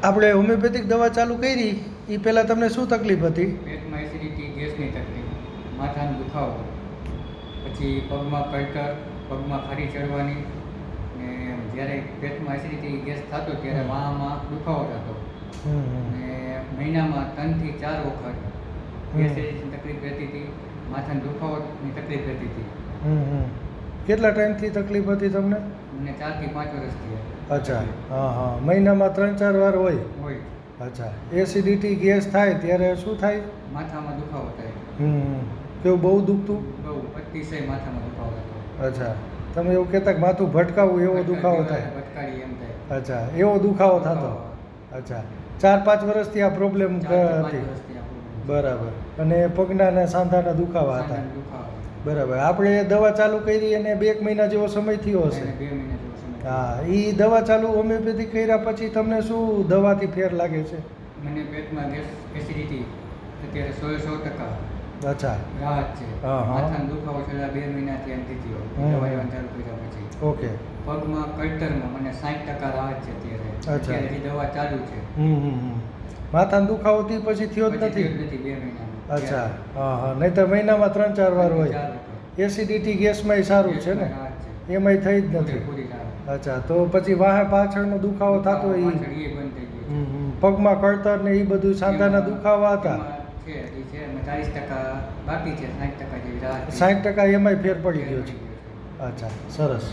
આપણે હોમિયોપેથિક દવા ચાલુ કરી એ પહેલાં તમને શું તકલીફ હતી? પેટમાં એસિડિટી, ગેસની તકલીફ, માથાનો દુખાવો, પછી પગમાં કળતર, પગમાં ખારી ચડવાની, ને જ્યારે પેટમાં એસિડિટી ગેસ થતો ત્યારે વાહમાં દુખાવો થતો, ને મહિનામાં 3 થી 4 વખત એસિડિટીની તકલીફ રહેતી હતી, માથાનો દુખાવોની તકલીફ રહેતી હતી. કેટલા ટાઈમથી તકલીફ હતી તમને? મને 4 થી 5 વર્ષથી. અચ્છા, હા હા, મહિનામાં 3-4 વાર હોય? હોય. અચ્છા, એસિડિટી ગેસ થાય ત્યારે શું થાય? માથામાં દુખાવો થાય. કેવું બહુ દુખતું? બહુ અતિશય માથામાં દુખાવો થતો. અચ્છા, તમે એવું કહેતા કે માથું ભટકાવું એવો દુખાવો થાય? ભટકાડી એમ થાય. અચ્છા, એવો દુખાવો થતો. અચ્છા, 4-5 વર્ષથી આ પ્રોબ્લેમ હતી? બરાબર. અને પગના ને સાંધાના દુખાવા હતા? બરાબર. આપણે દવા ચાલુ કરી અને 2 મહિના જેવો સમય થયો હશે? 2 મહિના જેવો સમય. હા, એ દવા ચાલુ હોમિયોપેથિક કર્યા પછી તમને શું દવાથી ફેર લાગે છે? મને પેટમાં ગેસ, એસિડિટી અત્યારે 100% અચ્છા, રાહત છે. હા હા, માથાનો દુખાવો છેલ્લા 2 મહિનાથી એમ થયો દવા લેવાનું ચાલુ કર્યા પછી. ઓકે. પગમાં કળતરમાં મને 60% રાહત છે અત્યારે. અચ્છા, અત્યારે દવા ચાલુ છે. માથાનો દુખાવો થી પછી થયો જ નથી? 2 મહિના. અચ્છા, હા હા, નહીં તો મહિનામાં 3-4 વાર હોય. એસિડિટી ગેસમાંય સારું છે ને? એમાંય થઈ જ નથી? અચ્છા, તો પછી વાહે પાછળનો દુખાવો થતો એ બંધ થઈ ગયો. પગમાં કળતર ને એ બધું સાંધાના દુખાવા હતા? છે 40% બાકી છે, 60% જેવી રાહત. 60% એમાંય ફેર પડી ગયો છે? અચ્છા, સરસ.